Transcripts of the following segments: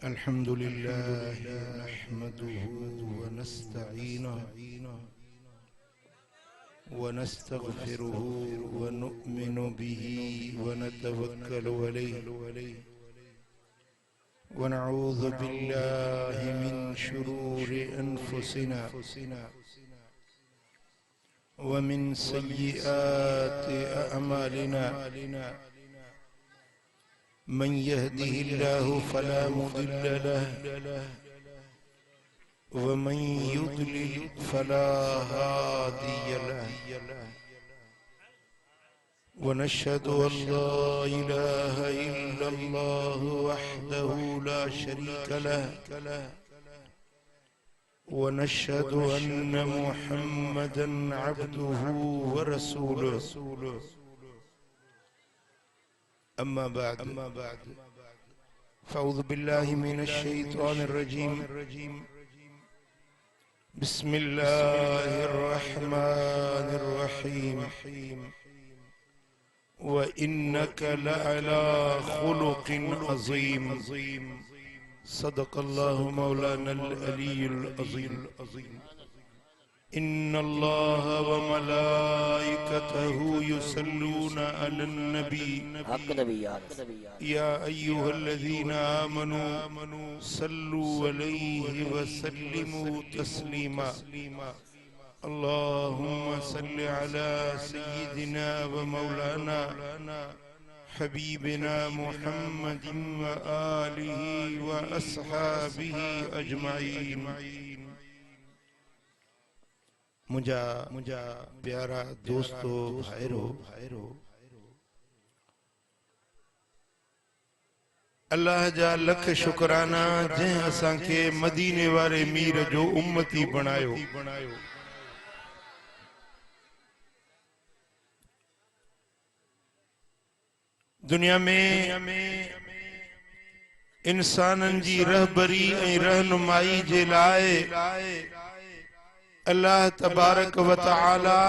अल्हम्दुलिल्लाह नहमदुहु व नस्तईनुहु व नस्तगफिरुहु व नु'मिनु बिही व नतवक्कलु अलैहि व नऊज़ु बिल्लाहि मिन शुरूरि अनफुसिना व मिन सय्यिआति अअमालिना मन यहदिहिल्लाहु फला मुदिल्ल लहु व मन युद्लिल फला हादिय लहु व नशहदु अन ला इलाहा इल्लल्लाहु वहदहु ला शरीका लहु व नशहदु अन्न मुहम्मदन अब्दुहु व रसूलुहु अम्मा बाद फ़अऊज़ु बिल्लाहि मिनश शैतानिर रजीम बिस्मिल्लाहिर रहमानिर रहीम व इन्नका लअला खुलुक़िन अज़ीम सदक़ल्लाहु मौलानल अलीयुल अज़ीम इन्नल्लाह व मलाइकतहु युसल्लूना अलन नबी या अय्युहल्लज़ीना आमनू सल्लू अलैहि व सल्लिमू तस्लीमा अल्लाहुम्मा सल्लि अला सय्यिदिना व मौलाना हबीबिना मुहम्मदिन व आलिहि व अस्हाबिहि अजमाइन। मुझा प्यारा दोस्तों भाईरो अल्लाह जा लख शुक्राना जै असां के मदीने वारे मीर जो उम्मती बनायो। दुनिया में इंसानन जी रहबरी ऐं रहनुमाई जे लाए अल्लाह तबारक व तआला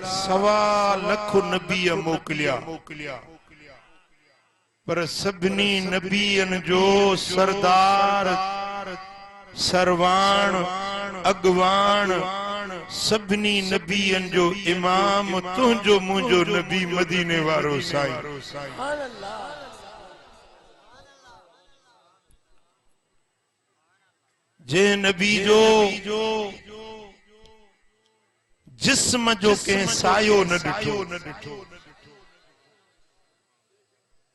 1.25 लाख नबी मोकलिया, पर सभिनी नबियन जो सरदार सरवाण अगवान सभिनी नबियन जो इमाम तुंजो मुंजो नबी मदीने वारो साईं। जे नबी जो जिस्म जो के सायो न डिठो,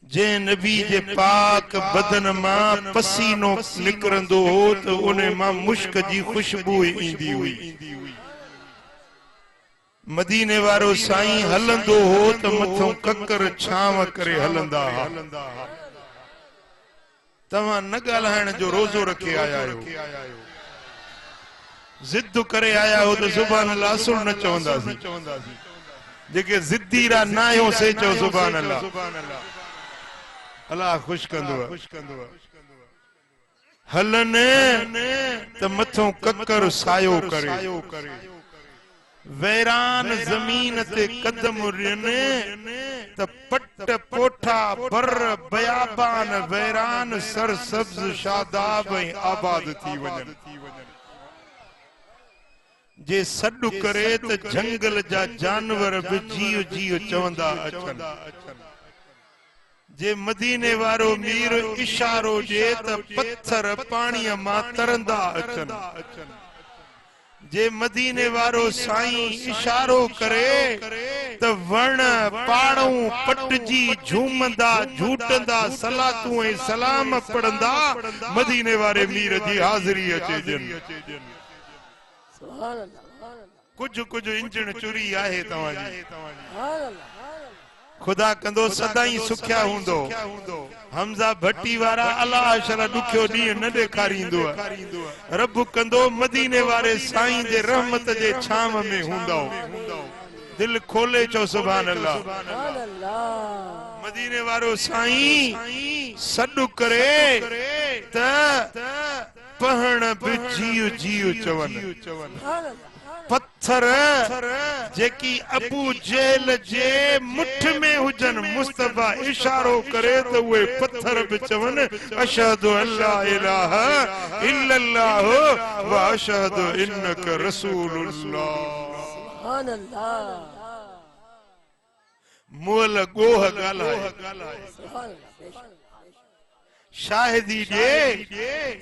जे नबी जे पाक बदन मां पसीनो निकरंदो हो तो उन्हें मां मुश्क जी खुशबू ईंदी हुई। मदीने वारो साईं हलंदो हो तो मथों ककर छाव करे हलंदा। तव्हां न ॻाल्हाइण जो रोज़ो रखे आया हो, जिद करे आया हो तो सुभान अल्लाह सुन न चवंदासीं। जेके जिद्दीरा नायो से चो सुभान अल्लाह। अल्लाह खुश कंदो हलन त मथों ककर सायो करे, वैरान जमीन ते कदम रिने त पट पोठा बर बयाबान वैरान सरसब्ज शादाब आबाद थी वजन। जे सडु करे त जंगल जा जानवर भी जियो जियो चवंदा अचन। जे मदीने वारो मीर इशारो जे त पत्थर पानी मां तरंदा अचन। जे मदीने वारो साईं इशारो करे त वण पाड़ू पटजी झूमंदा झूटंदा सलातू ऐं सलाम पढ़ंदा मदीने वारे मीर जी हाज़िरी अचे जन। कुछ कुछ इंजन चुरी आहे तव्हांजी, खुदा कंदो सदाई सुख्या हुंदो। हमजा भट्टी वारा अल्लाह शरा दुखियो डी न ॾेखारींदो। रब कंदो मदीने वारे साईं जे रहमत जे छाम में हुंदो। दिल खोले चो सुभान अल्लाह। मदीने वारो साईं सडु करे त पहण भी जियो जियो चवन। पत्थर जेकी अबू जेल जे मुठ में हुजन मुस्तफा इशारो करे तो वे पत्थर भी चवन अशहदु अल्ला इलाहा इल्लल्लाह व अशहदु इन्नक रसूलुल्लाह। सुभान अल्लाह। मोल गोह गालाए सुभान अल्लाह। शाहिदी दे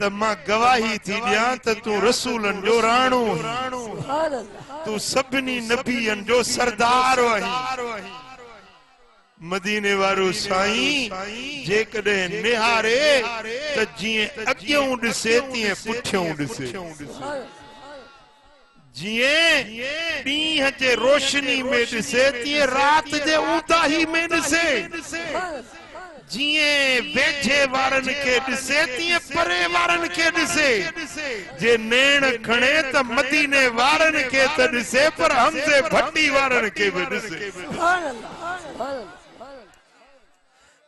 त मां गवाही थी दियां त तू रसूलन जो राणो सुभान अल्लाह। तू सभनी नबियन जो सरदार वही। मदीने वारो साईं जेकॾे निहारे त जीअं अॻियों ॾिसे तीअं पुठियों ॾिसे। जीअं ॾींहं जे रोशनी में ॾिसे तीअं रात जे ऊंदाही में ॾिसे। जिए वेझे वारन के ॾिसे तीअं परे वारन के ॾिसे। जे नेण खणे त मदीने वारन के त ॾिसे पर हमज़े भट्टी वारन के भी ॾिसे।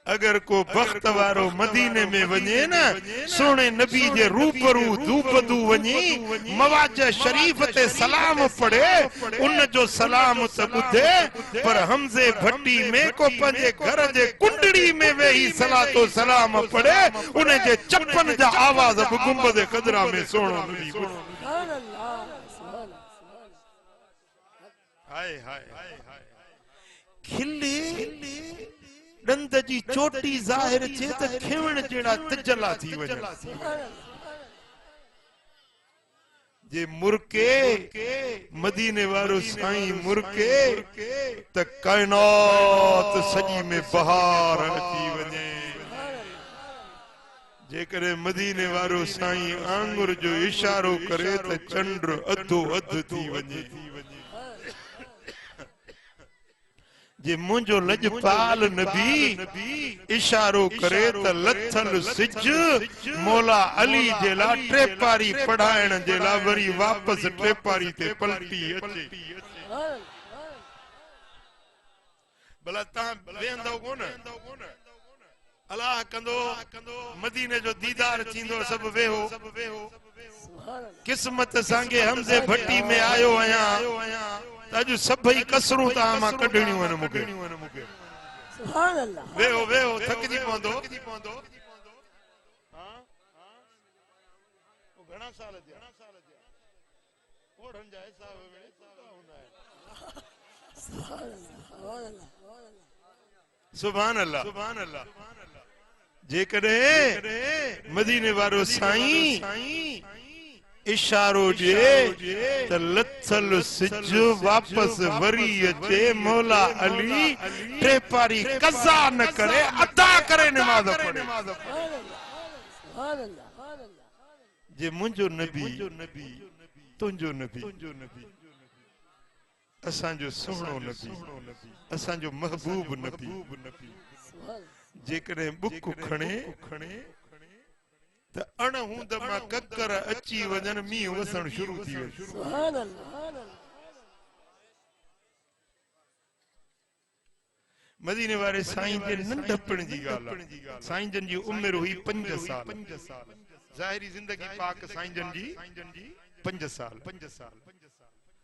अगर को बख्त वारो मदीने में वञे न सोने नबी जे रूबरू दूबदू वञी मवाज शरीफ ते सलाम पढ़े उन जो सलाम त ॿुधे पर हमज़े भट्टी में को पंहिंजे घर जे कुंडड़ी में वेही सलातो सलाम पढ़े उन जे चप्पन जा आवाज बि गुंबद क़दरा में सोणो नबी हाय हाय खिली दंद जी चोटी ज़ाहिर थे त खेवण जेड़ा तजला थी वञे। जे मुर्के मदीने वारो साईं मुर्के त कायनात सजी में बहार अची वञे। जेकरे मदीने वारो साईं आंगुर जो इशारो करे त चंद्र अधो अध थी वञे। जे मुंजो लजपाल नबी इशारो करे त लथल सिज मौला अली जे ला टे पारी पढ़ाइण जे ला वरी वापस टे पारी ते पलटी अचे। भला तहां वेंदो कोन अल्लाह कंदो मदीने जो दीदार थींदो सब वेहो। किस्मत सांगे हमज़े भट्टी में आयो आया अजु सभई कसरूं ता मां कढणियूं आहिनि मूंखे। सुभान अल्लाह। वेहो वेहो थकजी पवंदो। हां वो घणा साल थिया ओढ़न जा हिसाब में कुत्ता हूंदा आहिनि। सुभान अल्लाह सुभान अल्लाह। जेकॾहिं मदीने वारो साईं इशारो जे त लथल सिज वापस वरी अचे मौला अली टे पारी कज़ा न करे अदा करे नमाज पढ़े। जे मुंजो नबी तुंजो नबी असांजो सुहिणो नबी असांजो महबूब नबी जेकॾहिं बुक खणे त अण हूंद मां ककर अची वञन मींहुं वसण शुरू थी वञे। सुभान अल्लाह। मदीने वारे साईं जे नंढपण जी ॻाल्हि आहे। साईं जन जी उम्र हुई 5 साल। ज़ाहिरी जिंदगी पाक साईं जन जी 5 साल।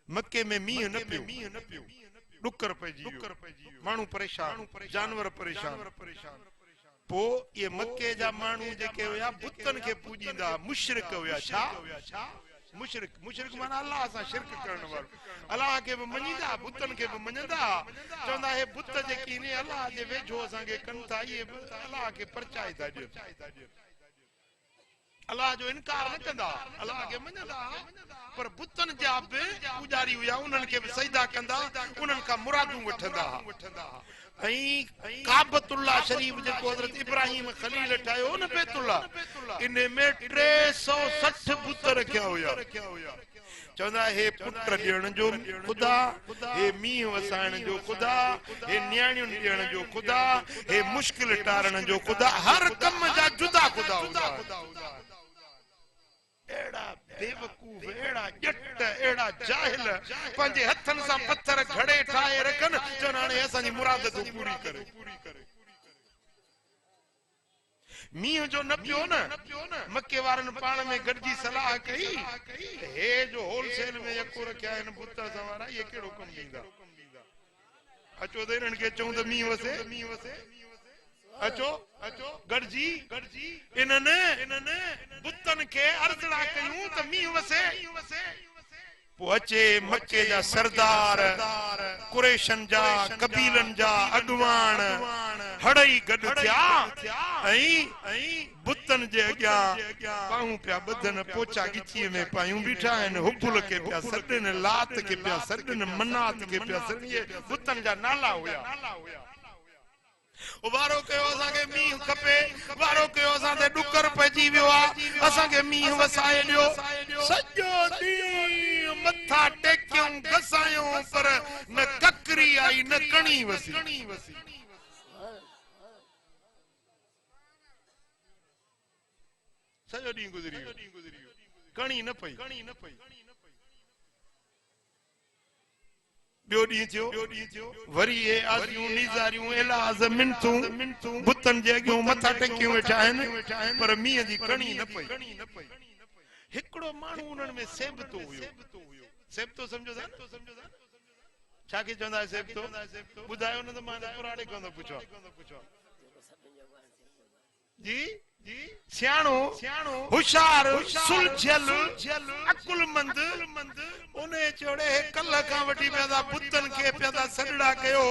मक्के में मींहुं न पियो डुकर पइजी वियो माण्हू परेशान जानवर परेशान। पो ये मक्के जा मानू जेके हुया बुतन के पूजींदा मुशरिक हुया। छा मुशरिक मुशरिक माना अल्लाह सा शिरक करण वालो। अल्लाह के भी मञीदा बुतन के भी मञंदा चवंदा हे बुत जेकी ने अल्लाह जे वेझो असां के कन था ये अल्लाह के परचाई था ॾियनि। अल्लाह जो इनकार न कंदा अल्लाह के मञंदा पर बुतन जा भी पुजारी हुया उन्हनि के भी सजदा कंदा उन्हनि का मुरादूं वठंदा। काबतुल्लाह शरीफ जेको हज़रत इब्राहिम खलील ठायो न बैतुल्लाह इन में 360 बुत रखिया हुया। चवंदा हे पुट ॾियण जो खुदा हे मींहुं वसाइण जो खुदा हे न्याणियुनि ॾियण जो खुदा हे मुश्किल टारण जो खुदा हर कम जा जुदा खुदा हूंदा। एड़ा बेवकूफ एड़ा जट एड़ा जाहिल पंहिंजे हथन सां पत्थर घड़े ठाहे रखन चवनि हाणे असांजी मुराद तूं पूरी करे। मींह जो न पियो न मके वारन पाण में गॾजी सलाह कई हे जो होलसेल में यको रखिया आहिनि बुत सवारा ये केड़ो कम ॾींदा अचो त इन्हनि खे चऊं त मींह वसे अचो गॾजी इन्हनि बुतनि खे अर्ज़ड़ा कयूं त मींह वसे पोचे मक्के जा सरदार कुरैशन जा कबीलन जा अगवान हड़ई गड थिया बुतन जे अग्या पाऊं पिया बदन पोचा गिची में पायूं बीठा आहिनि हुबुल के पिया सडन लात के पिया सडन मनात के पिया सडन ये बुतन जा नाला हुया वारो कयो असा के मींह खपे वारो कयो असा ते डुकर पजी वियो आ असा के मींह वसाए दियो सजो दी मथा टेक्यूं गसायूं पर न ककरी आई न कणी वसी सजो दी गुजरी कणी न पई बियो डी थियो वरी ए आजियूं निजारियूं इलाज मिनतूं बुतन जे अगियों मथा टेक्यूं वेठा आहिनि पर मींह जी कणी न पई हिकड़ो माण्हू उन्हनि में सेबतो हुयो सेबतो समझो था छा के चवंदा सेबतो ॿुधायो न त मां पुराणे कोन पुछो जी सियाणो होशियार सुलझियल अकुलमंद उन्हें चोड़े कल खां वठी पिया बुतन खे पिया सॾड़ा कयो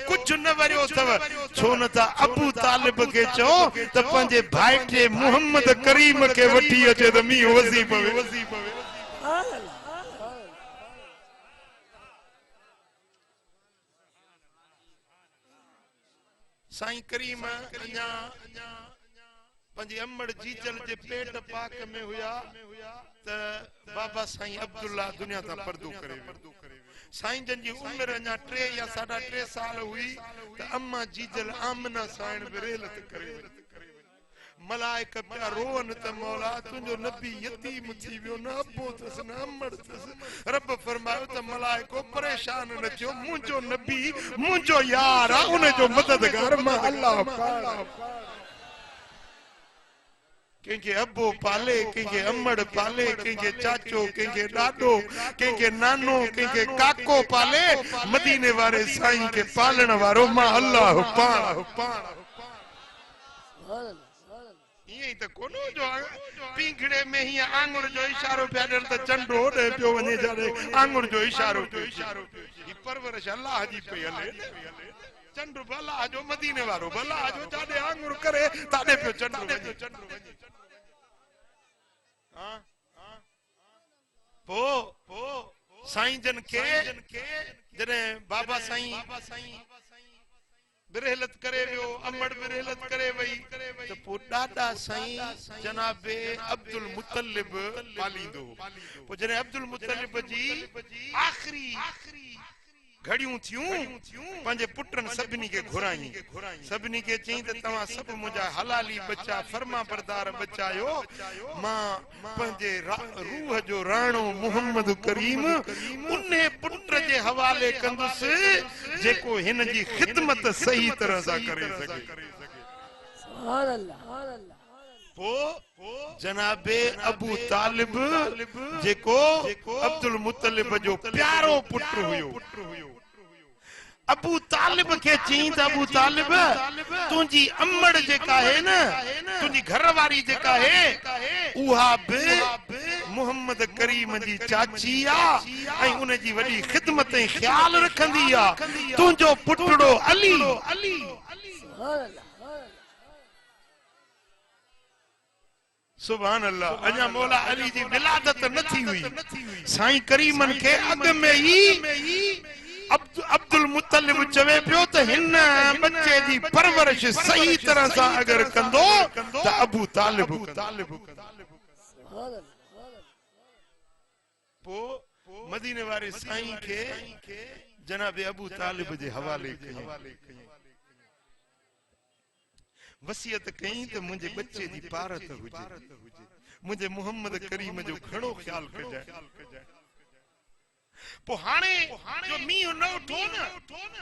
कुछ न वरियो अथव छो न त अबू तालिब खे चओ त पंहिंजे भाइटे मुहम्मद करीम खे वठी अचे त मींह वसी पवे साईं करीम अञा पंहिंजी अमड़ जीजल जे पेट पाक में हुया त बाबा साईं अब्दुल्ला दुनिया ता पर्दो करे साईं जन जी उम्र अञा 3 या 3.5 साल हुई त अम्मा जीजल आमना साईं विरहलत करे मलाइक पिया रोवन त मौला तुंहिंजो नबी यतीम थी वियो न अबो अथस न अमड़ अथस रब फरमायो त मलाइको परेशान न थियो मुंहिंजो नबी मुंहिंजो यार आहे उनजो मददगार मां अल्लाह कंहिंखे अबो पाले कंहिंखे अमड़ पाले कंहिंखे चाचो कंहिंखे ॾाॾो कंहिंखे नानो कंहिंखे काको पाले मदीने वारे साईं खे पालण वारो मां अल्लाह पाण ईअं त कोन्हो जो पींघड़े में हीअं आंगुर जो इशारो पिया ॾियनि त चंडो होॾे पियो वञे जाॾे आंगुर जो इशारो ही परवरिश अल्लाह जी पई हले चंडो अल्लाह जो मदीने वारो अल्लाह जो जाॾे आंगुर करे ताॾे पियो चंडो वञे पो साईं जन खे जॾहिं बाबा साईं बिरहलत करे वियो अमड़ बिरहलत करे वई त पो ॾाॾा साईं जनाबे अब्दुल मुतलिब पालींदो पो जॾहिं अब्दुल मुतलिब जी आखिरी घड़ियूं थियूं पंहिंजे पुटनि सभिनी खे घुराई सभिनी खे चई त तव्हां सभु मुंहिंजा हलाली बच्चा फर्मा बरदार बच्चा आहियो मां पंहिंजे रूह जो राणो मुहम्मद करीम उन पुट जे हवाले कंदुसि जेको हिन जी खिदमत सही तरह सां करे सघे पो जनाबे अबू तालिब जेको अब्दुल मुतलिब जो प्यारो पुट हुयो अबू तालिब के चई त अबू तालिब तुंहिंजी अमड़ जेका है न तुंहिंजी घरवारी जेका है उहा बि मुहम्मद करीम जी चाची आ ऐं उन जी वॾी खिदमत ऐं ख्याल रखंदी आ तुंहिंजो पुटड़ो अली सुभान अल्लाह अञा मौला अली जी विलादत न थी हुई साईं करीमन खे अॻ में ही अब्दुल मुतलिब चवे पियो त हिन बच्चे जी परवरिश सही तरह सां अगर कंदो त अबू तालिब पो मदीने वारे साईं खे जनाबे अबू तालिब जे हवाले कई वसियत कई त मुंहिंजे बच्चे जी पारत हुजे मुंहिंजे मुहम्मद करीम जो घणो ख्याल कजाए पो हाणे जो मींह न उठो न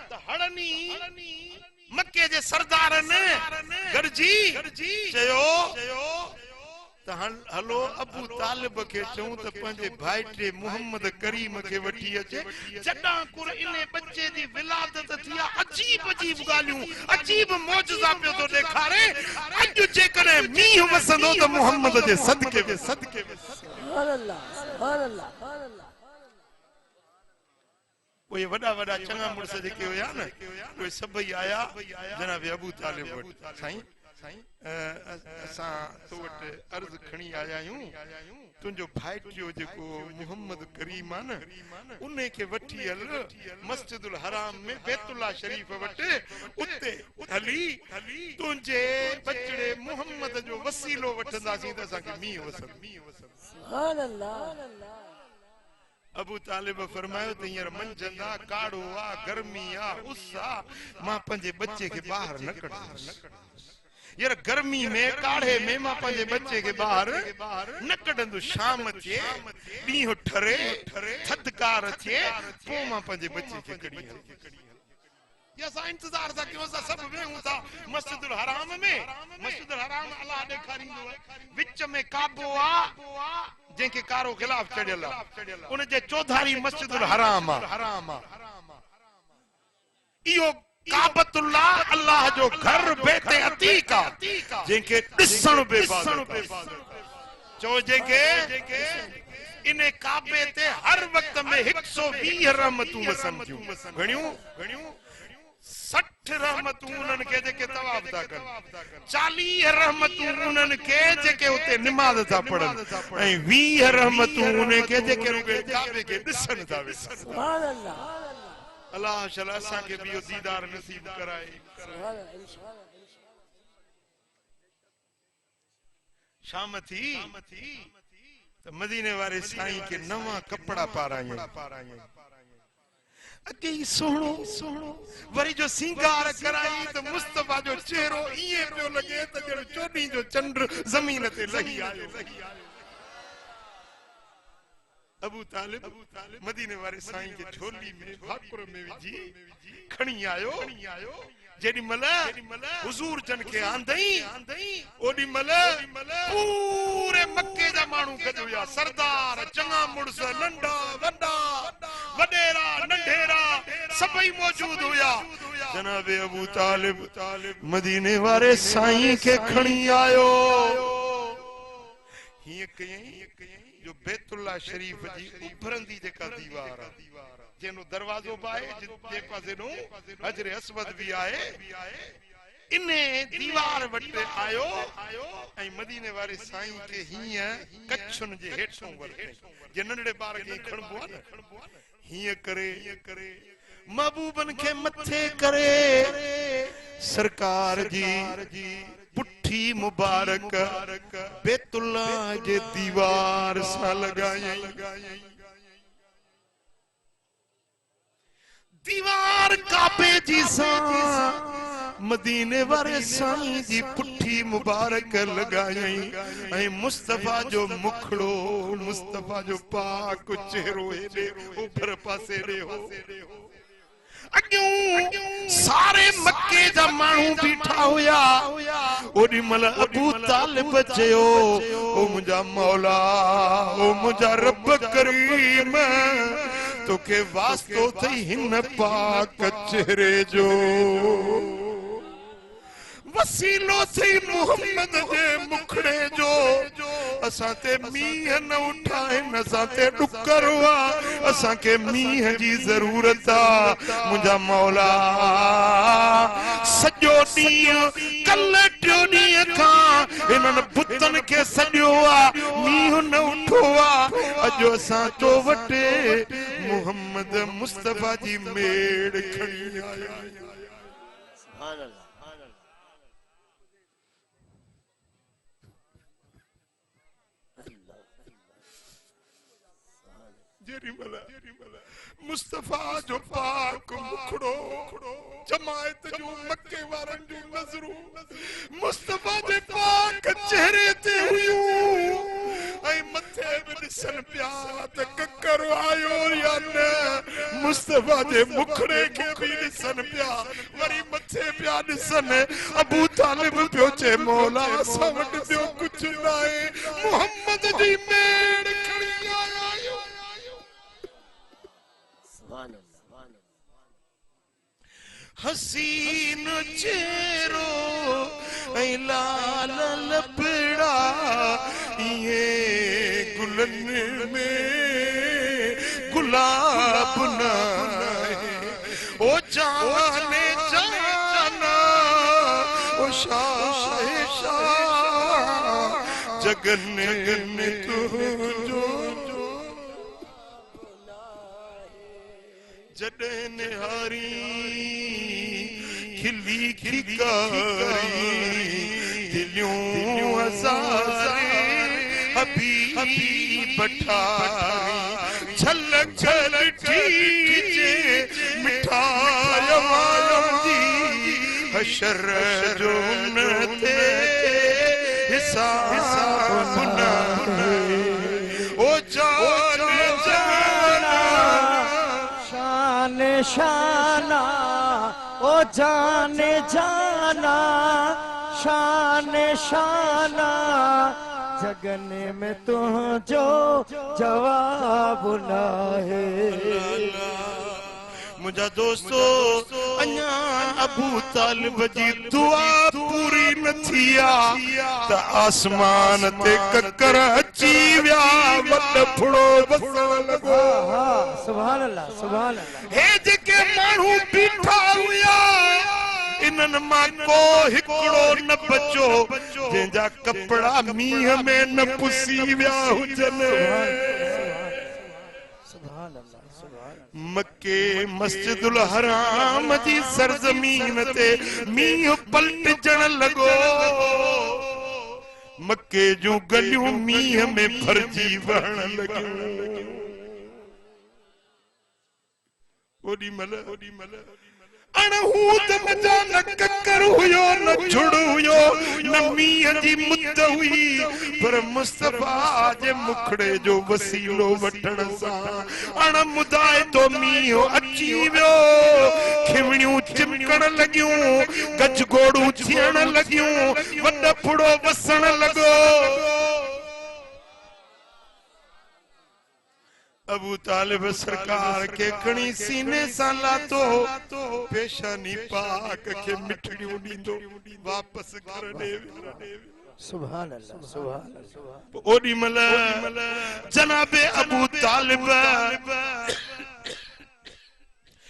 त हड़नी मक्के जे सरदारन गॾ गरजी चयो त हलो अबू तालिब के चऊं त पंहिंजे भाइटे मोहम्मद करीम के वठी अचे जडा कुर इने बच्चे दी विलादत थिया अजीब अजीब गालियूं अजीब मौजज़ा पे तो ॾेखारे अॼु जेकॾहिं मींहुं वसंदो त मोहम्मद जे सदके सुभान अल्लाह सुभान अल्लाह वो ये वड़ा वड़ा चंगा मुड़स जेके हुया न उहे सभई आया जनाब अबू तालिब वटि साईं असां तो वट अर्ज खणी आया आहियूं तुंहिंजो भाइटियो जेको मोहम्मद करीम आहे न उन खे वठी हल मस्जिदुल हराम में बैतुल्लाह शरीफ वटि उते हली तुंहिंजे बचड़े मोहम्मद जो वसीलो वठंदासीं त असांखे मींहुं वसंदो सुभान अल्लाह अबू तालिब फरमायो त हींअर मंझंदा काड़ो आ गर्मी आ उस आ मां पंहिंजे बच्चे खे ॿाहिरि न कढंदुसि यार गर्मी में काढ़े में मां पंहिंजे बच्चे के बाहर न कढंदो शाम थिए ॾींहुं ठरे थधिकार थिए पोइ मां पंहिंजे बच्चे खे कढी या असां इंतजार था कयूं असां सभु वेहूं था मस्जिदुल हराम में मस्जिदुल हराम अलाह ॾेखारींदो आहे विच में काबो आहे जंहिंखे कारो गिलाफ चढ़ियल आहे उन जे चौधारी मस्जिदुल हराम आहे इहो काबतुल्लाह अल्लाह जो घर बेते अतीका जंहिंखे ॾिसण बे चो जंहिंखे इने काबे ते हर वक्त में 120 रहमतूं वसन थियूं घणियूं 60 रहमतूं उन्हनि खे जेके तवाफ था कनि 40 रहमतूं उन्हनि खे जेके उते निमाज़ था पढ़नि ऐं 20 रहमतूं उन्हनि खे जेके रुॻे काबे खे ॾिसनि था सुभान अल्लाह अल्लाह शला असां के भी दीदार नसीब कराए शाम थी तो मदीने वाले साईं के नवा कपड़ा पाराए अगे सोहणो वरी जो सिंगार कराई तो मुस्तफा जो चेहरो इए पियो लगे तो जण चोॾीं जो चंद्र जमीन ते लही आयो अबू तालिब मदीने वाले साईं के झोली में भाकुर में विझी खणी आयो जेडी मल हुजूर जन के आंदई ओडी मल पूरे मक्के जा मानू गजया सरदार चंगा मुड़स नंढा वड्डा वडेरा नंढेरा सभई मौजूद हुया जनाब अबू तालिब मदीने वाले साईं के खणी आयो हिय कयई जो बैतुल्लाह शरीफ जी उभरंदी जेका दीवार जेनो दरवाजो पाए जे पासे नो हजर अस्वद भी आए इने दीवार वटे आयो ऐं मदीने वाले साईं के हिय कच्छन जे हेठों वरते जे नंढे बार के खणबो न हिय करे महबूबन के मथे करे सरकार जी पुठी मुबारक बैतुल्लाह जे दीवार सा लगाई दीवार काबे जी सा मदीने वाले साईं जी पुठी मुबारक लगाई ऐं मुस्तफा जो मुखड़ो मुस्तफा जो पाक चेहरो हेॾे उभर पासे ॾे हो सारे मक्के जा मानू बीठा हुया ओडी मल अबू तालिब चयो ओ मुंजा मौला ओ मुंजा रब करीम तोखे वास्तो थई हिन पाक चेहरे जो वसीलो थई मोहम्मद जे मुखड़े जो असां ते मींह न उठाए न असां ते डुकर हुआ असां के मींह जी जरूरत आ मुंजा मौला सजो ॾींहुं कल टियों ॾींहुं खां इन्हनि बुतन खे सॼो आ मींह न उठो आ अॼु असां तो वटे मोहम्मद मुस्तफा जी मेड़ खणी आया सुभान अल्लाह मुस्तफा जो पाक मुखड़ो जमायत जो मक्के वारन जो नजरू मुस्तफा जे पाक चेहरे ते हुयूं ऐं मथे में ॾिसन पिया त ककर आयो या न मुस्तफा जे मुखड़े खे बि ॾिसन पिया वरी मथे पिया ॾिसन अबू तालिब पियो चे मौला असां वटि ॿियो कुझु न आहे मोहम्मद जी मेड़ खणी आया आहियूं सुभान अल्लाह हसीन चेहरो ऐं लाल लबड़ा ये गुलन में गुलाब न ओ जाने जाना ओ शाह जगन में तुझो जॾहिं निहारी खिली खिकारी दिलियूं हज़ारे हबीब ठारी झलक झलक जे मिठाई वाली हशर जो न थे हिसाब न ओ जान जाना शान शाना ओ जाने जाना शान शाना जगन में तुझो जवाब न है मुझा दोस्तो अन्या अबू तालिब जी दुआ पूरी न थिया त आसमान ते ककर अची विया वड फुड़ो वसण लॻो सुभान अल्लाह सुभान अल्लाह हे जेके माण्हू बीठा हुया इन्हनि मां को हिकिड़ो न बचो जंहिंजा कपड़ा मींहं में न पुसी विया हुजनि मक्के मस्जिदुल हराम जी सरजमीन ते मींह पलटजण लॻो मक्के जूं गलियूं मींह में भरजी वहण लॻियूं ओॾी महिल अणहूत मजा न ककर हुयो न झुड़ हुयो न मींह जी मुद हुई पर मुस्तफा जे मुखड़े जो वसीलो वठण सां अण मुदाए तो मींह अची वियो खिवणियूं चिमकण लॻियूं गजगोड़ूं थियण लॻियूं वॾ फुड़ो वसण लॻो अबू तालिब सरकार के खणी सीने सां लातो पेशानी पाक के मिठड़ियूं ॾींदो वापस घर ॾे सुभान अल्लाह सुभान अल्लाह ओॾी महिल जनाबे अबू तालिब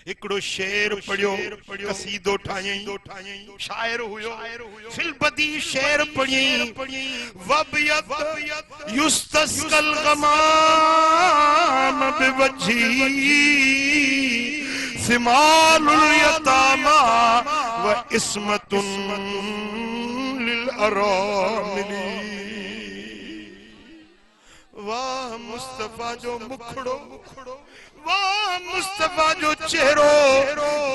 हिकिड़ो शेर पढ़ियो कसीदो ठाहियईं शायर हुयो फिल बदी शेर पढ़ियईं वबयत युस्तस्कल गमाम बिवजी सिमालुल यतामा व इस्मतुन लिल अरामिली वाह मुस्तफा जो मुखड़ो वाह मुस्तफा जो चेहरो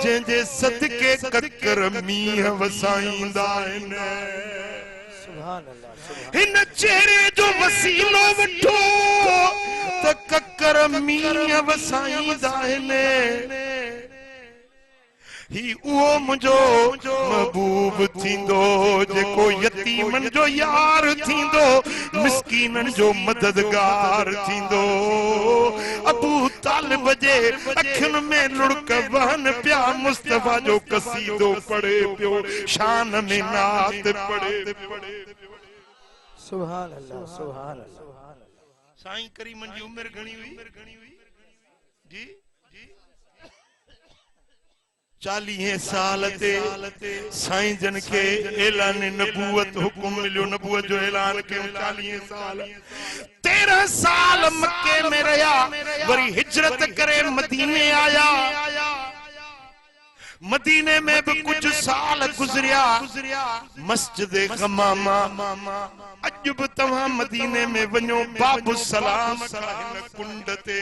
जंहिंजे सदके ककर मींह वसाईंदा आहिनि सुभान अल्लाह हिन चेहरे जो वसीलो वठो त ककर मींह वसाईंदा आहिनि ही उहो मुंहिंजो महबूब थींदो जेको यतीमन जो यार थींदो मिस्कीनन जो मददगार थींदो अबू तालिब जे अखियुनि में लुड़क वहन पिया मुस्तफा जो कसीदो पढ़े पियो शान में नात पढ़े सुभान अल्लाह सुभान अल्लाह साईं करीमन जी उम्र घणी हुई जी 40 साल ते साईं जन के ऐलान नबूवत हुकुम मिलियो नबूवत जो ऐलान कयो 40 साल 13 साल मक्के में रहा वरी हिजरत करे मदीने आया मदीने में भी कुछ साल गुजरिया मस्जिद गमामा अज भी तव्हां मदीने में वञो बाबू सलाम कुंड ते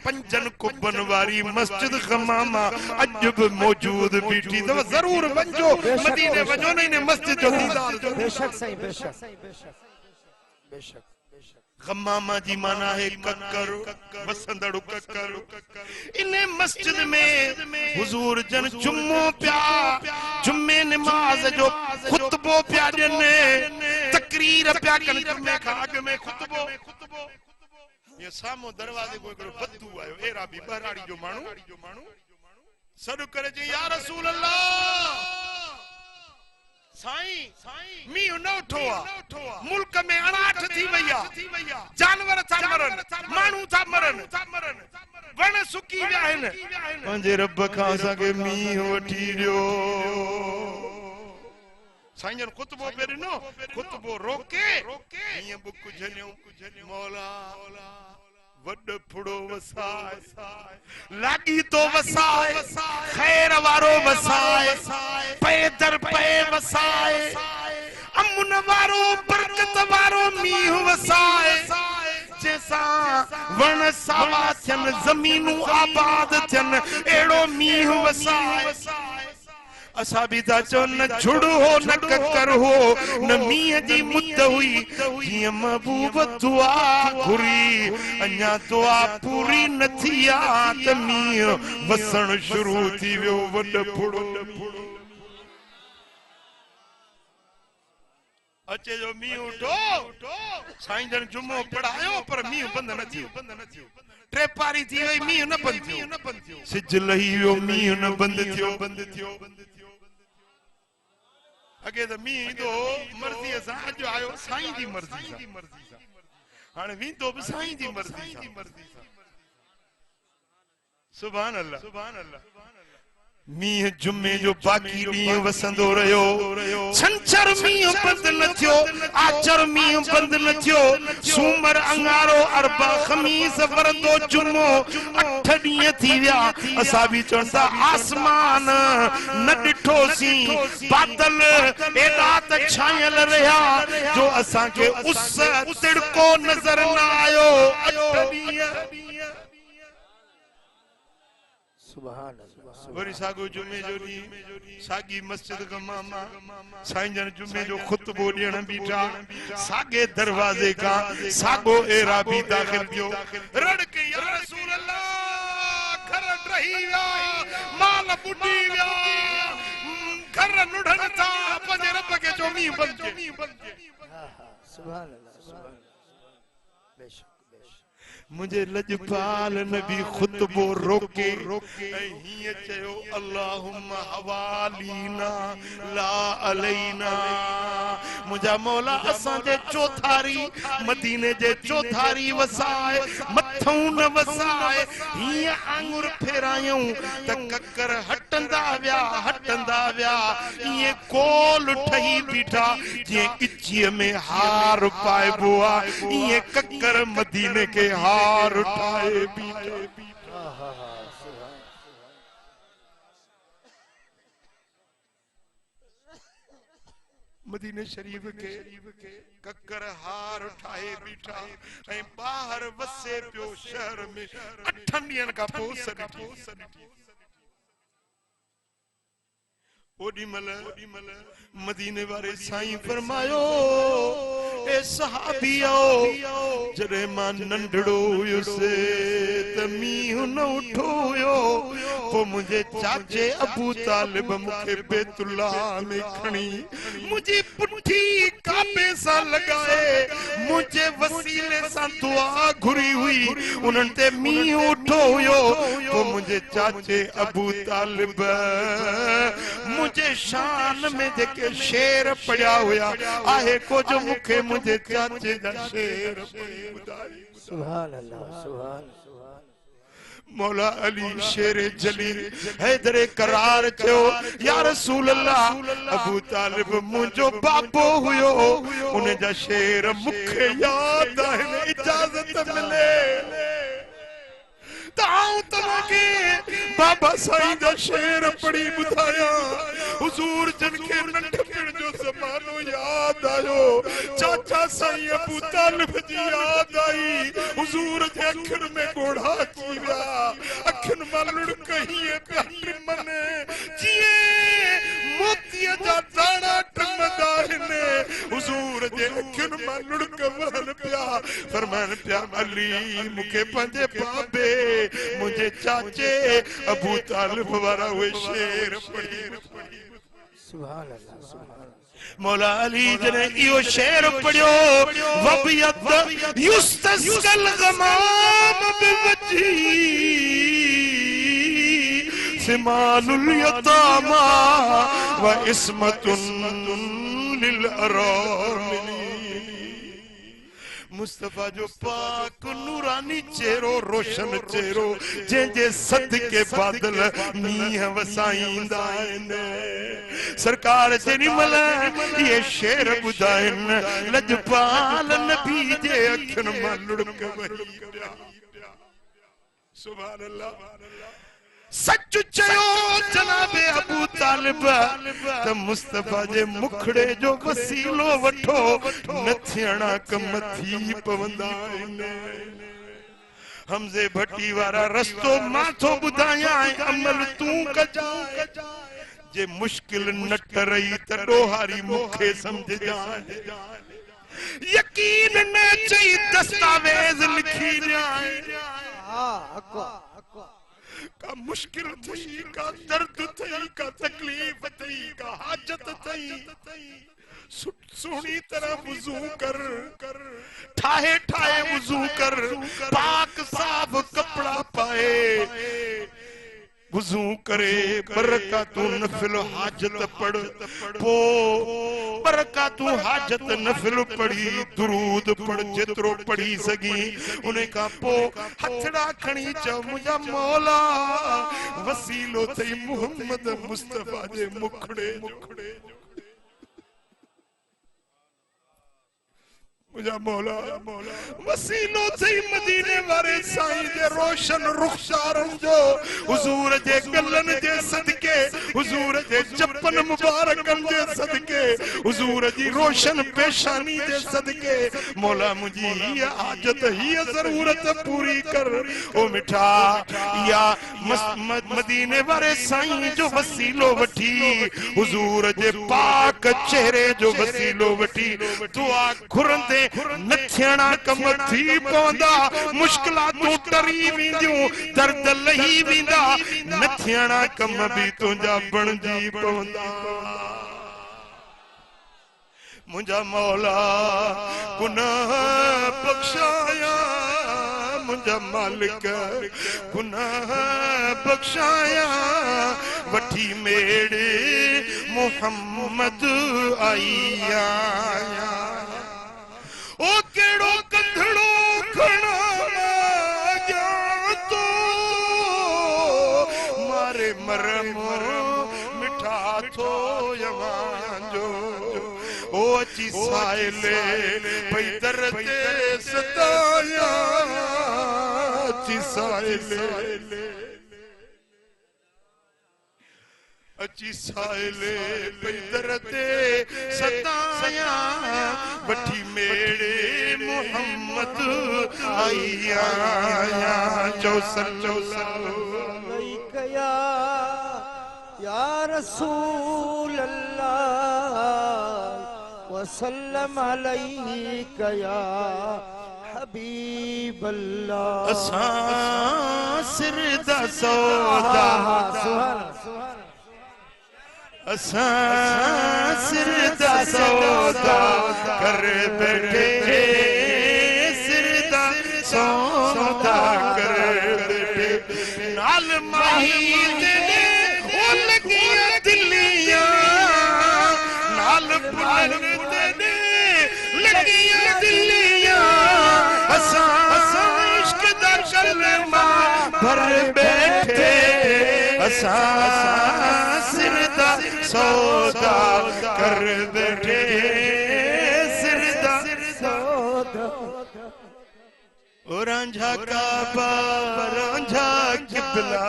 पंजन कुबन वारी मस्जिद गमामा अज भी मौजूद बीठी तो जरूर वञो मदीने वञो नहीं ने मस्जिद जो दीदार बेशक सही बेशक बेशक बेशक बेशक गम्मामा जी माना है कक्कर वसंदड़ू कक्कर इन्हें मस्जिद में हुजूर जन जुम्मो प्या जुम्मे नमाज जो खुतबो प्या जने तकरीर प्या कन जुम्मे का आगे में खुतबो ये सामो दरवाजे को एकड़ो बद्दू आयो एरा भी बहराड़ी जो मानू सदु करे जे या रसूल अल्लाह साईं मी न उठो मुल्क में अनाथ थी वया जानवर था मरन मानू था मरन वण सुकी विया आहिन पंहिंजे रब खां असांखे मींहुं वठी ॾियो साईं जन खुतबो पे ॾिनो खुतबो रोके हीअं बुक झलियो मौला वड फुड़ो वसाए लागी तो वसाए खैर वारो वसाए पे दर पे वसाए अमन वारो बरकत वारो मींहुं वसाए जैसा वण सावा थियन ज़मीनूं आबाद थियन एड़ो मींहुं वसाए असा भी था चो न झुड़ हो न ककर हो न मींह जी मुद हुई जीअं महबूब दुआ घुरी अञा दुआ पूरी न थी आ त मींह वसण शुरू थी वियो वड फुड़ो अचे जो मींह उठो साईं जन जुम्मो पढ़ायो पर मींह बंद न थियो टे पारी थी वई मींह न बंद थियो सिज लही वियो मींह न बंद थियो अगे तो मींह तो मर्जी सां अॼु आयो साईं जी मर्जी सां हाणे वेंदो बि साईं जी मर्जी सां सुभान अल्लाह मींह जुम्मे जो बाकी ॾींहुं वसंदो रहियो छंछर मींह बंद न थियो आचर मींह बंद न थियो सूमर अंगारो अरबा खमीस वरदो जुम्मो 8 ॾींहं थी विया असां बि चवंदा आसमान न ॾिठोसीं बादल एॾा त छायल रहिया जो असांखे उस तिड़को नज़र न आयो 8 ॾींहं सुभान अल्लाह वरी सागो जुमे जो ॾींहुं सागी मस्जिद गमामा साईं जन जुमे जो खुतबो ॾियण बीठा सागे दरवाजे खां सागो एरा भी दाखिल थियो रड़ के या रसूल अल्लाह घर रही विया माल बुडी विया घर नुढन था पंहिंजे रब खे जो मींह बंद सुभान अल्लाह बेशक मुझे लजपाल नबी खुतबो रोके हिय चयो अल्लाहुम्मा हवालीना ला अलैना मुझा मौला असां जे चौथारी मदीने जे चौथारी वसाए मथों न वसाए हिय आंगुर फेरायूं त ककर हटंदा विया ये कोल ठही बीठा जे इच्छीअ में हार पाइबो आ ये ककर मदीने के हार उठाए बीठा मदीने शरीफ के ककर हार उठाए बीठा ऐं बाहर वसे पियो शहर में 8 ॾींहंनि खां पोइ ओडीमल मदीने वारे साईं फरमायो ए सहाबियो जॾहिं मां नंढड़ो हुयुसि त मींहुं न उठो हुयो पोइ मुंहिंजे चाचे अबू तालिब मूंखे बैतुल्लाह में खणी मुंहिंजी पुठी काबे सां लॻाए मुंहिंजे वसीले सां दुआ घुरी हुई उन्हनि ते मींहुं उठो हुयो पोइ मुंहिंजे चाचे अबू तालिब मुझे शान में जेके शेर पढ़िया हुया आहे को जो मुखे मुझे चाचे जा शेर ॿुधाई सुभान अल्लाह सुभान मौला अली शेर जलील हैदर करार थियो या रसूल अल्लाह अबू तालिब मुझो बाबो हुयो उन जा शेर मुखे याद आहिनि इजाजत मिले ताऊ तमके बाबा साईं जा शेर पढ़ी ॿुधाया हुजूर जन खे नंढपण जो ज़मानो याद आयो चाचा साईं अबू तालिब जी याद आई हुजूर जे अखियुनि में ॻोढ़ा थी विया अखियुनि मां लुड़क हीअं पिया टिमनि जीअं मोतीअ जा दाणा टिमंदा आहिनि हुजूर जे अखियुनि मां लुड़क वहनि पिया फरमान प्या अली मुखे पंजे बाबे मुझे चाचे अबू तालिब वारा हुए शेर पढ़ी सुभान अल्लाह सुभान अल्लाह मौला अली जने इहो शेर पढ़ियो वबियत युस्तस्कल गमाम बिवजी सिमानुल यतामा व इस्मतुन लिल अरामिन मुस्तफा जो पाक नूरानी चेहरो रोशन चेहरो जंहिंजे सदके बादल मींह वसाईंदा आहिनि सरकार तेरी मल ये शेर ॿुधाइन लजपाल नबी जे अखियुनि मां लुढ़क वही पिया सुभान अल्लाह सच चयो जनाबे अबू तालिब त मुस्तफा जे मुखड़े जो वसीलो वठो न थियणा कम थी पवंदा आहिनि हमज़े भट्टी वारा रस्तो माथो ॿुधायां अमल तूं कजा जे मुश्किल न टरई त ॾोहारी मूंखे समझजा यकीन न चई दस्तावेज़ लिखी ॾियां का मुश्किल थई का दर्द थई का तकलीफ थई का हाजत थई सोहनी तरह वुजू कर ठाहे ठाहे वुजू कर पाक साफ कपड़ा पाए वुजू करे बरकतू नफिल हाजत पढ़ पो बरकतू हाजत नफिल पढ़ी दुरूद पढ़ जेतरो पढ़ी सगी उन्हें का पो हथड़ा खणी चो मुझा मौला वसीलो थई मोहम्मद मुस्तफा जे मुखड़े मुझा मौला वसीलो थई मदीने वारे साईं जे रोशन रुखसारन जो हुजूर जे गलन जे सदके हुजूर जे चप्पन मुबारकन जे सदके हुजूर जी रोशन पेशानी जे सदके मौला मुझी ये हाजत ही जरूरत पूरी कर ओ मिठा या मदीने वारे साईं जो वसीलो वठी हुजूर जे पाक चेहरे जो वसीलो वठी दुआ घुरंदे न थियणा कम थी पवंदा मुश्किलातूं टरी वेंदियूं दर्द लही वेंदा न थियणा कम भी तुंहिंजा बणजी पवंदा मुंहिंजा मौला गुनाह बख्शाया मुंहिंजा मालिक गुनाह बख्शाया वठी मेड़े मोहम्मद आईया ओ केड़ो कंधड़ो खणा गया तो मारे मरम मिठा थो यवांजो ओ अची साइले पई दर ते सताया अची साइले अची साइले पई दर ते सताया वठी मेड़े मोहम्मद आईया अलैका या रसूल अल्लाह वसल्लम अलैका या हबीब अल्लाह असां सिर दा सौदा सुभान असां सिर दा सौदा कर बैठे सिर दा सौदा कर बैठे नाल माही दे ओ लगियां दिलियां नाल बुलंद दे लगियां दिलियां असां इश्क दा कलमा भर बैठे असां सिर दा सौदा कर बैठे सिर दा सौदा ओ रांझा काबा रांझा किबला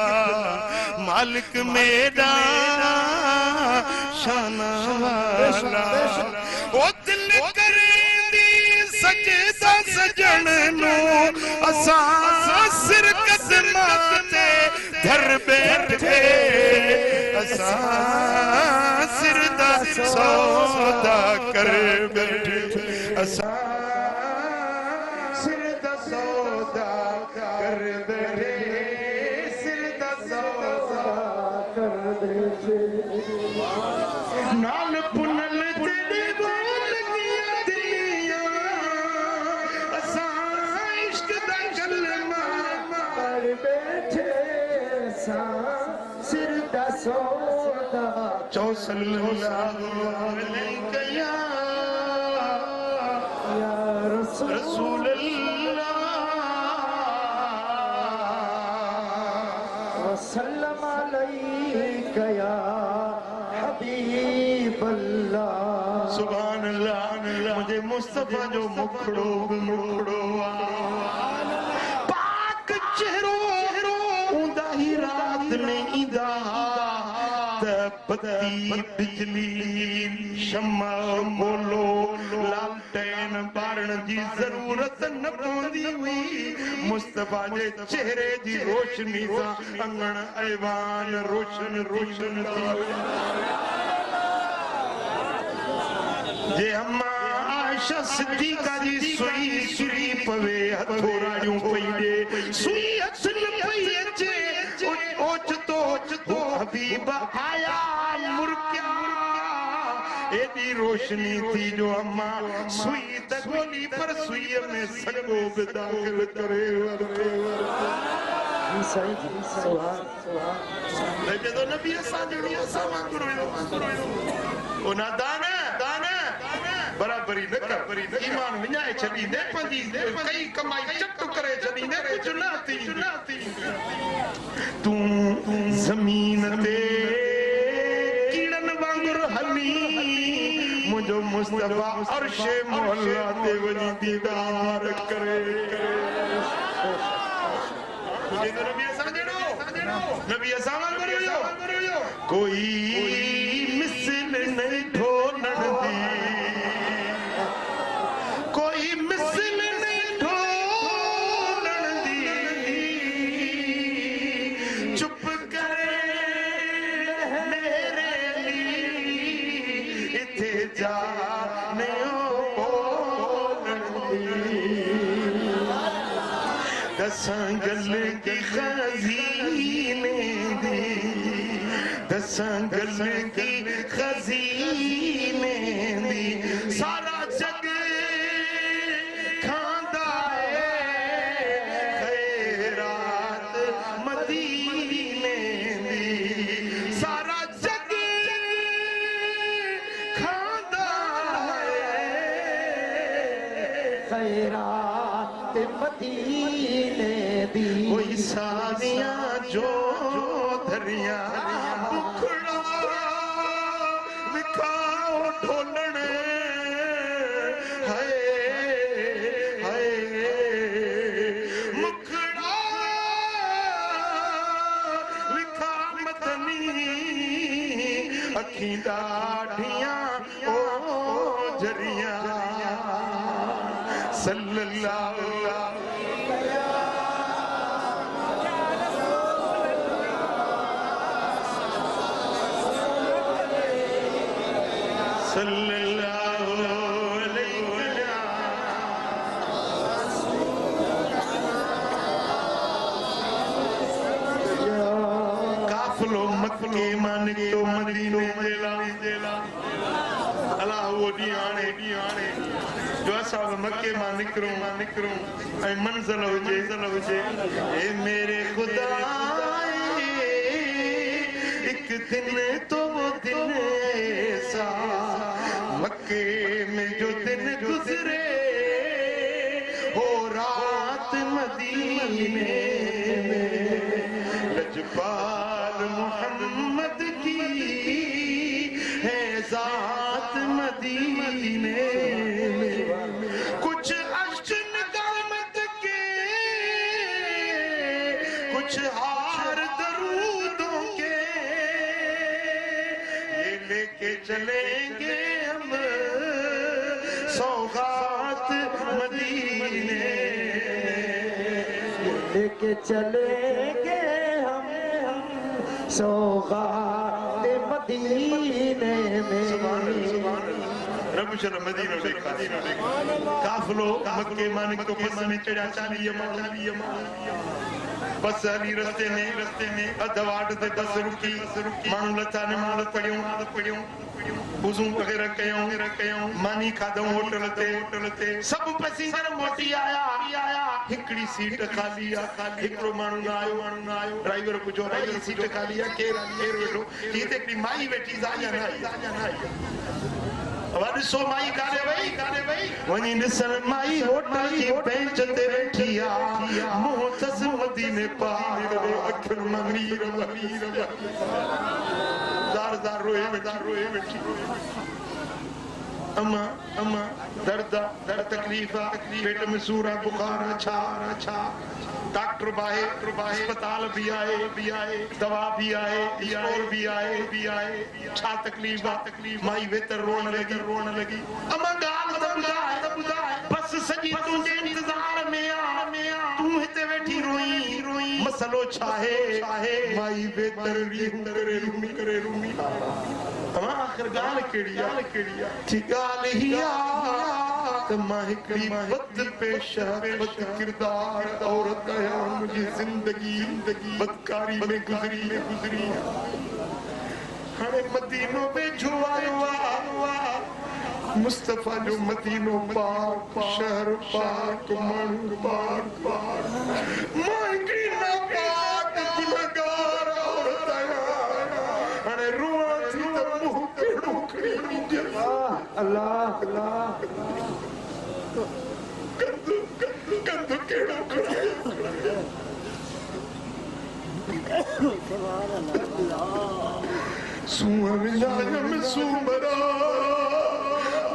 मालिक मेरा शाना वाला ओ दिल करेंदी सजदा सजन नु असां सिर कदमां ते धर बैठे असां सिर दा सौदा कर बैठे असां सिर दसोदा चौ सल्लल्लाहु अलैहि या रसूल अल्लाह वसल्लम अलैका या हबीब अल्लाह। सुभान अल्लाह। मुझे मुस्तफा जो मुखड़ो मुखड़ो पाक चेहरो ऊंदा ही रात में ईदा बत्ती बिजली शम्मा बोलो लालटेन बारण जी जरूरत न पवंदी हुई। मुस्तफा जे चेहरे जी रोशनी सां अंगण ऐवान रोशन रोशन थी। जे अम्मा आयशा सिद्दीका जी सुई सुई पवे हथोराड़ियूं पई ॾे सुई हथ न पई अचे ओचितो हबीब आया मुर्किया एॾी रोशनी थी जो अम्मा सुई त ॻोल्ही पर सुईअ में सॻो बि दाख़िल करे सही जी सुभान सुभान जो नबी असां जहिड़ी असां वांगुरु हुयो ओ नादान बराबरी न कर ईमान विञाए छॾींदे पंहिंजी कई कमाई चट करे छॾींदे कुझु न थी तूं ज़मीन ते कीड़नि वांगुरु हली मुंहिंजो मुस्तफा अर्श मोहल्ला ते वञी दीदार करे नबी असां वांगुरु हुयो कोई मिसल नहीं ढोलण दी कोई मिसल नहीं ढोलण दी चुप करे मेरे लिए इथे जाने बोलण दी दसां गल की खजीने दी दसां गल की खजीने दी सारा जग खांदा है खैरात मदीने दी सारा जग खांदा है खैरात मदीने दी कोई सारियां जो धरिया बुखड़ा विखाओ ढोलण हाय हाय मुखड़ा विखा मदनी अखीं ॾाढियां ओ जरिया सल्लल्लाहु सल्लल्लाहु अलैहि काफिलो मक्के मां निकितो मदीने जेला अल्लाह वो ॾींहुं हाणे जो असां मक्के मां निकिरूं ऐं मंज़िल हुजे ए मेरे खुदा एक दिन तो वो दिन ऐसा मक्के में जो दिन गुजरे हो रात मदीने में लजपाल मोहम्मद की है जात मदीने में कुछ अश्न कामत के कुछ हार दरूदों के ये लेके चलेंगे हम सौगात मदीने लेके चलेंगे हम सौगात मदीने में। रब शर मदीनो देखा काफिलो मक्के मां निकितो बस में चढ़िया 40 मां बस हली रस्ते में अध वाट ते बस रुकी माण्हू लथा निमाज़ पढ़ियूं वुज़ू वगैरह कयूं मानी खादऊं होटल ते सब पैसेंजर मोटी आया हिकड़ी सीट खाली आ हिकड़ो माण्हू ना आयो ड्राइवर पुछो भाई सीट खाली आ केर वेठो की ते हिकड़ी माई वेठी जा ना वॾ सो माई कारे वई वञी ॾिसण माई होटल जी बेंच ते वेठी आ मुंहुं अथस मदीने पाक अखियुनि मां नीर ज़ार रोए वेठी अम्मा दर्द तकलीफ़ पेट में सूर बुखार छा डॉक्टर बाहे अस्पताल भी आए दवा भी आए स्टोर भी आए छा तकलीफ़ माई वेतर रोण लगी अम्मा गाल त ॿुधाए बस सॼी तुंहिंजे इंतज़ार में आ तूं हिते वेठी रोई मसलो छा आहे माई वेतर रूमी करे अम्मा आख़िर गाल कहिड़ी आ थी गाल ही आ त मां हिकड़ी बद पेश बद किरदार औरत आहियां मुंहिंजी ज़िंदगी बदकारी में गुज़री हाणे मदीनो वेझो आयो आ मुस्तफ़ा जो मदीनो पाक शहर पाक माण्हू पाक मां हिकड़ी नापाक गुनहगार औरत आहियां हाणे रोआं थी त मुंहुं कहिड़ो खणी अल्लाह कंदो कहिड़ो खणी सुमरम सुमरा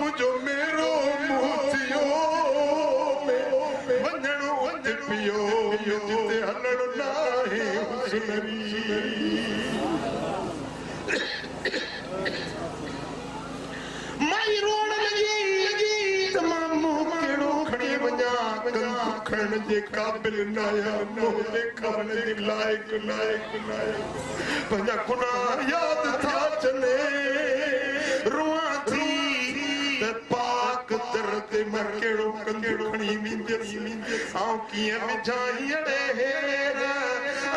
मुझो मेरो मुथियो वञणो वञ पियो जिते हलणो नाहे हुस्नरी माई रोण लगी तमाम मुंहुं कहिड़ो खणी वञा कंदु खणण जे क़ाबिल न आहियां मुंहुं ॾेखारण जे लाइक़ पंहिंजा गुनाह यादि था अचनि रोआं थी त पाक दर ते मां कहिड़ो कंदु खणी वेंदसि आऊं कीअं विझां हीअंर हेर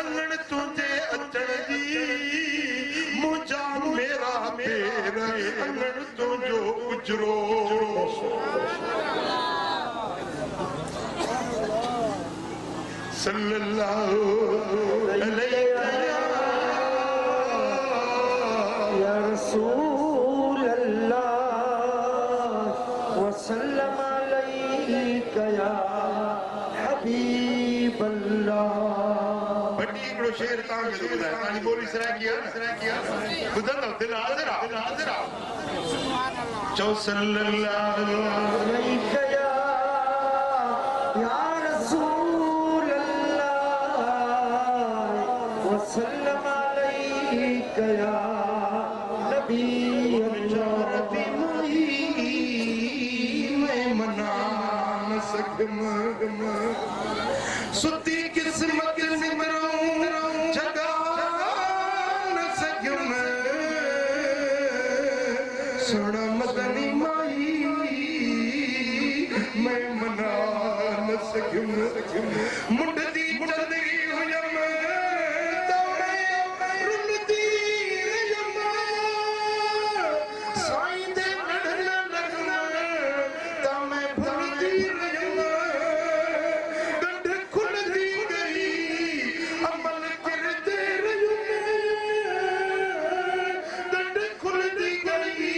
अङण तुंहिंजे अचण जी मुंहिंजा मेरा पेर अङण तुंहिंजो उजरो सल्लल्लाहु अलैहि या रसूल अल्लाह वसल्लम अलैका या हबीब अल्लाह बड़ी हिकिड़ो शेर तव्हांखे ॿुधाए तव्हांजी ॿोली सराइकी आहे ॿुधंदव दिलि हाज़िर आहे चओ सल्लल्लाहु अलैका या रसूल अल्लाह वसल्लम अलैका या नबी अल्लाह मैं मना न सकम सुती किस्मत निमरूं जगा न सकम सुन मदनी माई मैं मना न सकम मुंड दी चंदगी हुयम तमे रुलदी रयम साईं दे नड़न लगन तमे भुलदी रयम गंढ खुलदी गई अमल करदे रयम गंढ खुलदी गई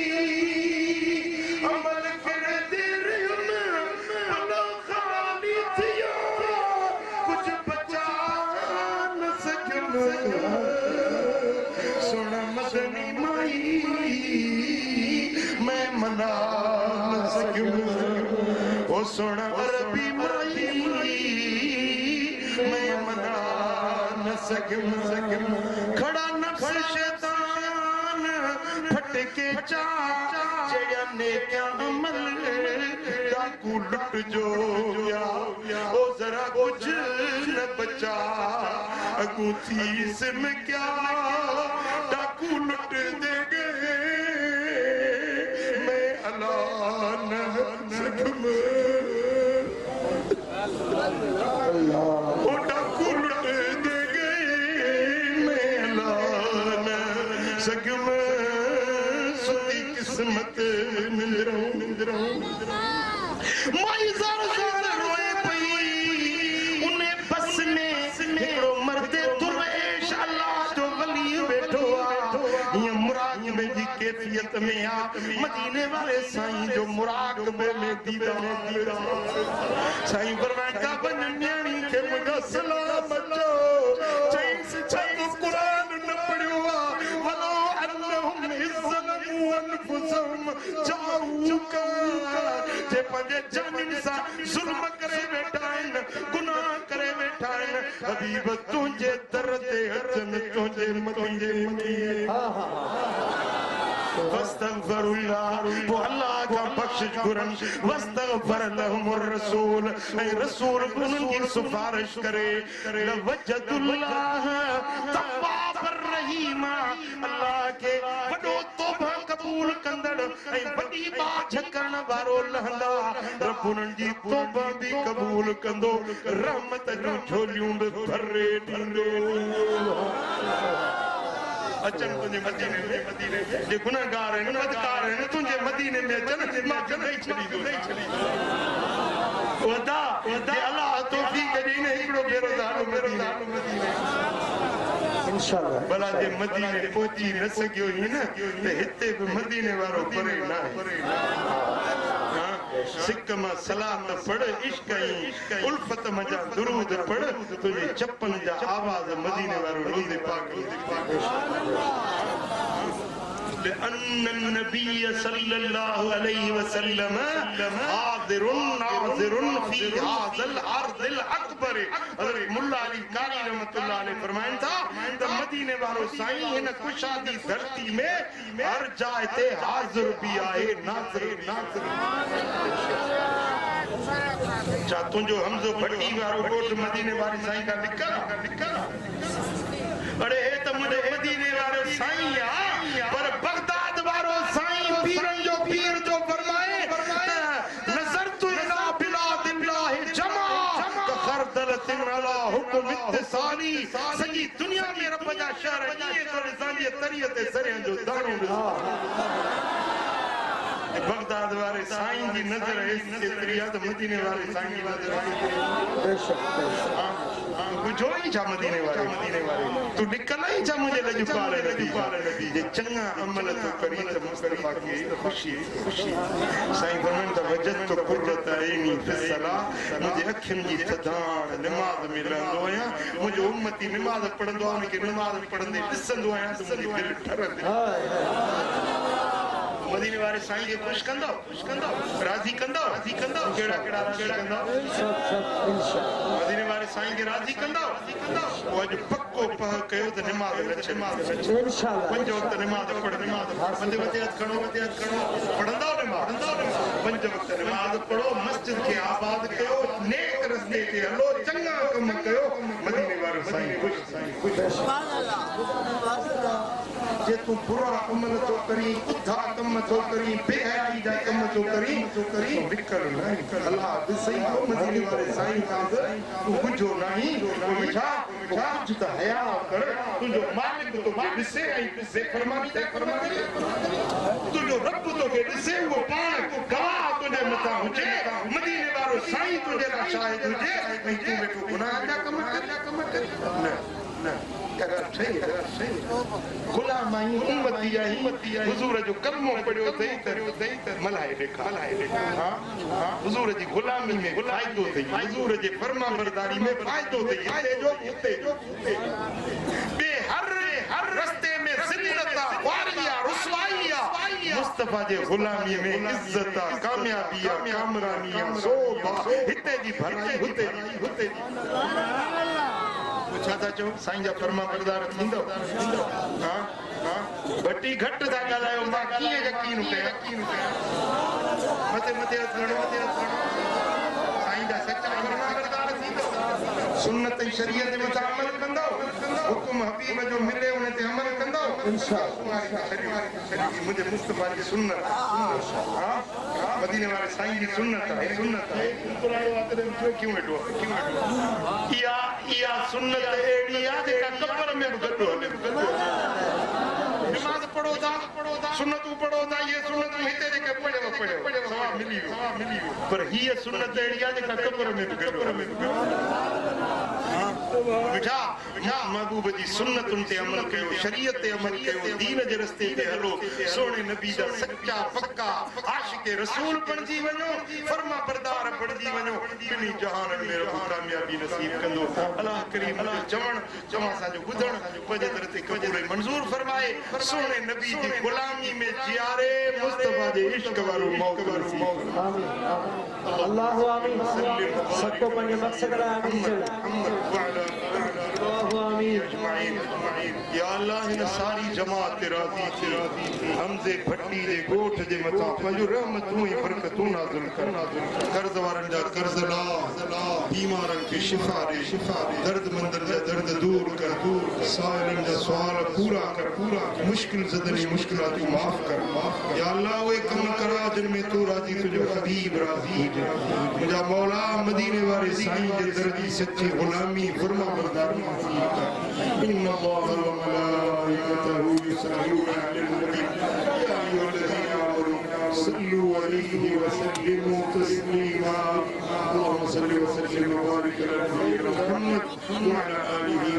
अमल करदे रयम भला खाली थिया कुछ बचा न सकम सुन मदनी माई मैं मना न सकम ओ सुन अरबी माई मैं मना न सकम खड़ा नफ्स शैतान फटके चा जड़ा नेकिया अमल डाकू लुट जो ओ जरा कुछ न बचा अगू थी सिम क्या डाकू लुट दे गए मैं अल्लाह न सकम ओ डाकू लुट दे गए मैं अल्लाह न सकम सुती माई ज़र ज़र रोए पई उन्हें बस में हिकड़ो मर्दे दुर्वेश अल्लाह जो वली बैठो ये मुराक़बे जी कैफियत में आ मदीने वाले साईं जो मुराक़बे में दीदार साईं फरमाया बन न्याणी के मुझा सलाम अचो चईस छत कुरान न पढ़ियो वलो अन्नहुम इज़्ज़लमू अनफुसहुम जाऊका जे पंजे जानिन सा जुल्म करे बैठा आहिनि गुनाह करे बैठा आहिनि हबीब तुंहिंजे दर ते अचनि तुंहिंजे मदीने में वस्तगफिरुल्लाह वो अल्लाह का बख्शिश घुरन वस्तगफर लहुमुर रसूल ऐ रसूल उन्हनि की सिफारिश करे लवजदुल्लाह तव्वाबर रहीमा अल्लाह के वडो तौबा कबूल कंदड़ ऐ वडी बाछ करण वारो लहंदा रब उन्हनि जी तौबा भी कबूल कंदो रहमत जूं झोलियूं भी भरे ॾींदो अचन तुझे मदीने में जे गुनाहगार हैं बदकार हैं तुझे मदीने में अचन मां नहीं छड़ी दो वदा अल्लाह तौफीक ॾीने हिकड़ो भेरो दारो मदीने इंशाअल्लाह भला जे मदीने पहुची न सकियो ही न ते हिते भी मदीने वारो परे ना सिक मां सलात पढ़ इश्क उल्फत मजा दुरूद पढ़ तुझे चप्पन जा आवाज मदीने वारो रोज़े पाक لأن النبي صلى الله عليه وسلم حاضر ناظر في هذا الأرض الأكبر حضرت मुल्ला अली कारी रहमतुल्लाह अलैह फरमाइन था त मदीने वारो साईं हिन कुशादी धरती में हर जाइ ते हाज़िर भी आहे नाज़िर चा तुंहिंजो हमज़ो भट्टी वारो ॻोठ मदीने वारे साईं का निकल अरे हे त मुंहिंजे मदीने वारो साईं आ पर बगदाद वारो साईं पीरन जो पीर जो फरमाए नज़र तु इला बिलादिल्लाह जमा खरदलतिन अला हुक्म इत्तिसाली सॼी दुनिया में रब जा शहर ईअं करे असांजी तरीअ ते सरियां जो दाणो बगदाद वाले साईं जी नज़र एतिरी आहे त मदीने वाले साईं जी नज़र बुझो ही छा मदीने वाले तू निकल ही छा मुझे लज पाले नबी जे चंगा अमल तो करी त मुस्तफा की खुशी साईं फरमान त वजद तो कुर्रत ऐनी फिसला मुझे अखिन जी थदान नमाज में रहंदो आहियां मुझे उम्मती नमाज पढ़ंदो आहे उनखे नमाज पढ़ंदे ॾिसंदो आहियां त मुंहिंजी दिलि ठरंदी मदीने वाले साईं के खुश कंदो राजी कंदो केड़ा राजी कंदो मदीने वाले साईं के राजी कंदो वो अज पक्को पह कयो त नमाज इंशाअल्लाह पंज वक्त नमाज पढ़ पंज वक्त खणो पढ़ंदा नमाज पंज वक्त नमाज पढ़ो मस्जिद के आबाद कयो नेक रस्ते ते हलो चंगा कम कयो मदीने वाले साईं खुश सुभान अल्लाह जे तू बुरा अमल तो करी उद्धा कम तो करी बेहयाई जा कम तो करी निकल अल्लाह सही को मदीने वाले साईं का तू बुझो नहीं छा कुछ त हया कर तुझो मालिक तो के ॾिसे ऐं ॾिसे फरमानी तुझो रब तो के ॾिसे वो पाण गवाह तुझे मथा हुजे मदीने वालो साईं तुझे ला शाहिद हुजे ऐं तू वेठो गुनाह जा कम कर न अगर सही गुलाम आई उम्मती आई हुजूर जो कलमो पढ़ियो थई त मलाए देखा हां हुजूर जी गुलामी में फायदो थई हुजूर जे फरमा बरदारी में फायदो थई हिते जो बे हर रास्ते में जिल्लत वारिया रुसवाइया मुस्तफा जे गुलामी में इज्जत कामयाबी कामरानी सोभा हिते जी भलाई हुते जी छा था चओ साईं जा फरमा बरदार थींदो हां बटी घट था ॻाल्हायो मां कीअं यकीन कयां मथे खणो साईं जा सच्चा फरमा बरदार थींदो सुन्नत ऐं शरीयत जे मथां अमल कंदो हुकुम हबीब जो मिले उन ते अमल कंदो इंशाअल्लाह मुझे मुस्तफा जी सुन्नत हां मदीने वाले साईं जी सुन्नत है कुरान वाते क्यों वेठो या सुन्नत एड़ी आ जेका कब्र में गड्डो हले नमाज पढ़ो था सुन्नत तू पढ़ो था ये सुन्नत हिते जेके पढ़ियो सवाब मिली वियो पर हीअ सुन्नत अहिड़ी आहे जेका कब्र में बि गॾु मिठा महबूब जी सुन्नतुनि ते अमल कयो शरीयत ते अमल कयो दीन जे रस्ते ते हलो सोने नबी जा सच्चा पक्का आशिक रसूल बणजी वञो फर्मा बरदार बणजी वञो ॿिन्ही जहाननि में रब कामयाबी नसीब कंदो अल्लाह करीम अल्लाह चवण असांजो ॿुधण पंहिंजे दर ते क़बूल मंज़ूर फरमाए सोने नबी जी गुलामी में जियारे मुस्तफा जे इश्क वारो मौक़ नसीब अल्लाहु आमीन सबको पंहिंजे मक़सद लाइ आमीन या अल्लाह इन सारी जमात ते राज़ी थी हमज़े भट्टी जे गोठ जे मथां पंहिंजो रहमतूं ऐं बरकतूं नाज़िल कर कर्ज़ वारनि जा कर्ज़ ला बीमारनि खे शिफ़ा ॾे दर्दमंदनि जा दर्द दूर कर साइलनि जा सुवाल पूरा कर मुश्किल ज़दनी मुश्किलातूं माफ़ कर या अल्लाह उहे कम करा जिन में तू राज़ी तुंहिंजो हबीब राज़ी मुंहिंजा मौला मदीने वारे साईं जे दर जी सची गुलामी फुर्मा बरदार नसीब कर إن الله وملائكته يصلون على النبي يا أيها الذين آمنوا صلوا عليه وسلموا تسليما اللهم صل وسلم وبارك على نبينا محمد وعلى آله